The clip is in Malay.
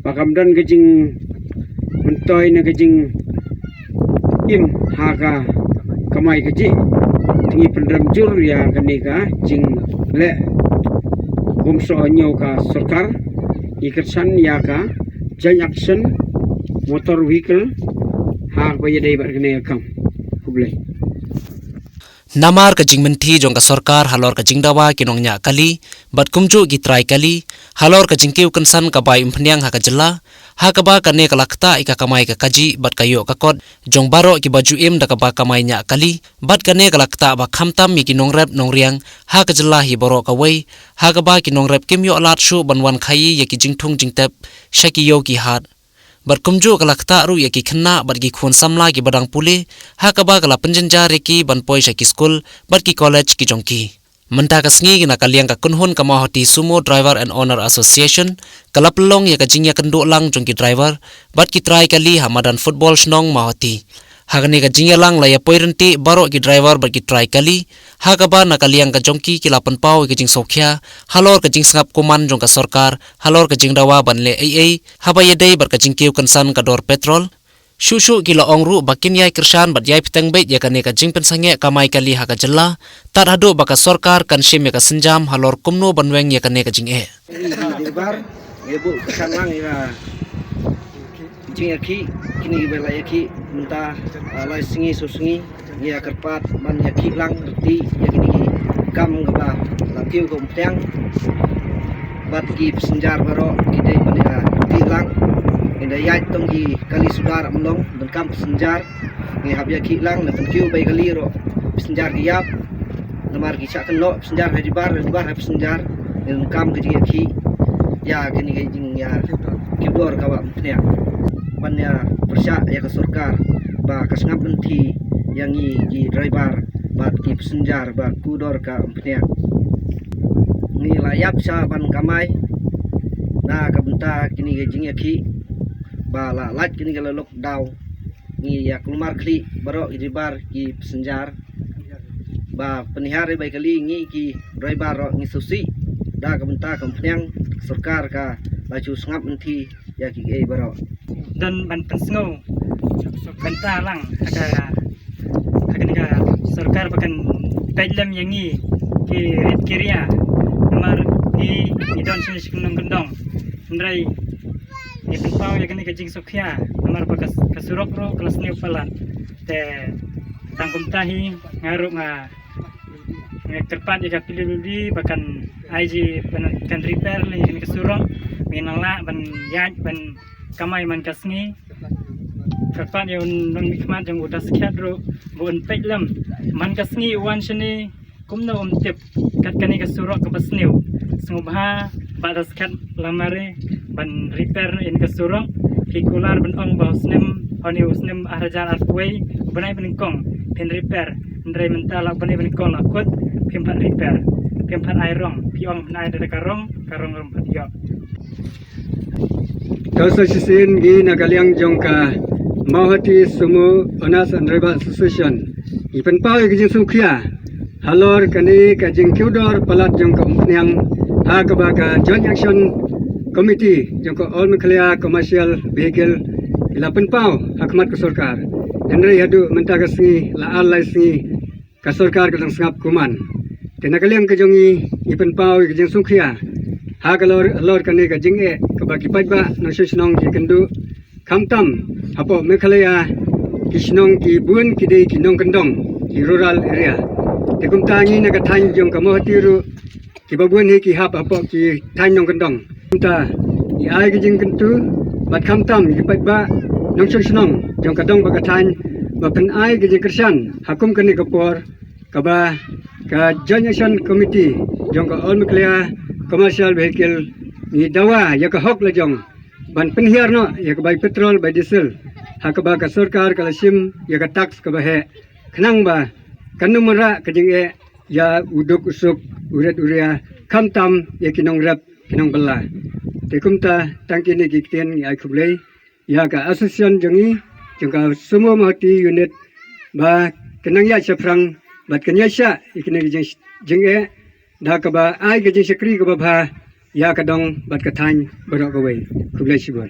Pakamdan kejing mentoy na kejing im haka kamay keji tingi pendam jur ya kenika jing le gumso nyo ka sarkar ikersan ya ka joint action motor vehicle ha bayadai bar kene kam kublai Namar ka jing menti jong ka sarkar halor ka jing dawa kinongnya kali bat kumju gitrai kali halor ka jing kiu kensan ka bai impnyang ha ka jela ha ka ba kane ka lakta ika kamai ka kaji bat kayo ka kot jong baro ki baju im da ka ba kamai nya kali bat kane ka lakta ba khamtam mi kinong rep nong riang ha ka jela hi baro ka wei ha ka ba kinong rep kim yo lat shu banwan khai ye ki jing thung jing tep shaki yo ki hat bat kumju ka lakta ru ye ki khanna bat ki khon samla ki badang pule ha ka ba kala penjenja re ki ban poi shaki school bat ki college ki jongki menta ka sngi na kaliang ka kunhun ka mahoti sumo driver and owner association kala pelong ya ka jingya kendu lang jongki driver bat ki try kali hamadan football snong mahoti hagani ka jingya lang la ya poirenti baro ki driver bat ki try kali ha ka ba na kaliang ka jongki ki lapan pau ki jing sokhya halor ka jing sangap kuman jong ka sarkar halor ka jing dawa ban le aa haba ye dei bar ka jing kiu kansan ka dor petrol Shushu gila ongru bakin yai kersan bat yai pitang bait ya kane ka jing pensange kamai kali ha ka jela tar hadu baka sarkar kan shim ya ka senjam halor kumno banweng ya kane ka jing e debar ibu kesan lang ya jing aki kini bela aki minta lai singi susungi ya kerpat man aki lang reti ya kini kam gaba latiu ko mtang bat ki senjar baro kidai bania reti lang inda yai tonggi kali sudar amlong dan kam senjar ngi habya ki lang na tangkiu bai kali ro senjar giap namar ki sak no senjar di bar hab senjar dan kam ki ki ya kini ki jing ya kibor ka ba mtnya bannya persya ya ka sarkar ba kasngap menti yang ki driver bat ki senjar ba kudor ka mtnya ni layap sa ban kamai na ka benta kini ki jing ya ki bala lat kini kalau lockdown ni ya keluar kli baru di bar ki senjar ba penihari baik kali ngi ki driver ngi susi da kebenta kempenyang sarkar ka baju sengap menti ya ki baru dan ban pensngo benta lang aga ni sarkar bakan tajlam yangi ki red kiria nomor ni idon sini siknong gendong ndrai ni pau ya kini kajing sokhya amar bakas kasurok ro kelas ni upalan te tangkum tahi ngaruk nga terpat ya pilih bahkan IG kan repair ni kini kasurok minala ban yaj ban kamai man kasngi terpat ya non mikmat yang udah sekiat ro bon peklam man kasngi wan shini kumna tip kat kani kasurok ke basniu sengubha batas kat lamare ban repair in kasurong hikular ban ong ba snem oni snem arajan artway banai beningkong pen repair ndrai mentala banai beningkong akut pempat repair pempat airong piong banai ada karong rom patio Kausa sisin gi nagaliang jongka mahati sumu onas and driver association ipen pau gi jing sukhya halor kani ka jing kudor palat jongka nyang ha ka ba ka joint action Komiti jangko all Mekhlaya commercial vehicle ilapan pau hakmat ke sarkar enrei hadu menta ka singi la alai singi ka sarkar ka sangap kuman tena kaliang ka jongi ipan pau ka jeng sukhya ha ka lor kane ka jing e ka ba ki pajba no shisnong ki kendu khamtam hapo Mekhlaya kisnong ki bun ki dei ki nong kendong ki rural area te kum tangi na ka than jong ka mohtiru ki babun he ki hap hapo ki than nong kendong ta i ai ki jing kentu bat kham tam ki pat ba nong shisnong jong ka dong ba ka than ba pen ai ki jing kersan hakum kani ka por ka ba ka joint action committee jong ka all Mekhlaya commercial vehicle ni dawa ya ka hok la jong ban penhiar no ya ka bai petrol bai diesel ha ka ba ka sarkar ka sim ya ka tax ka ba he khnang ba kanu mara ka jing e ya uduk usuk uret uria kham tam ya kinong rap kinong bala tekumta tangki ni gikten ai khublei ya ka association jongi jongka sumo mahti unit ba kenang ya chafrang bat kenya sha ikne jing e da ka ba ai ga jing sakri ka ba bha ya kadang bat katany berok kawai kublai sibon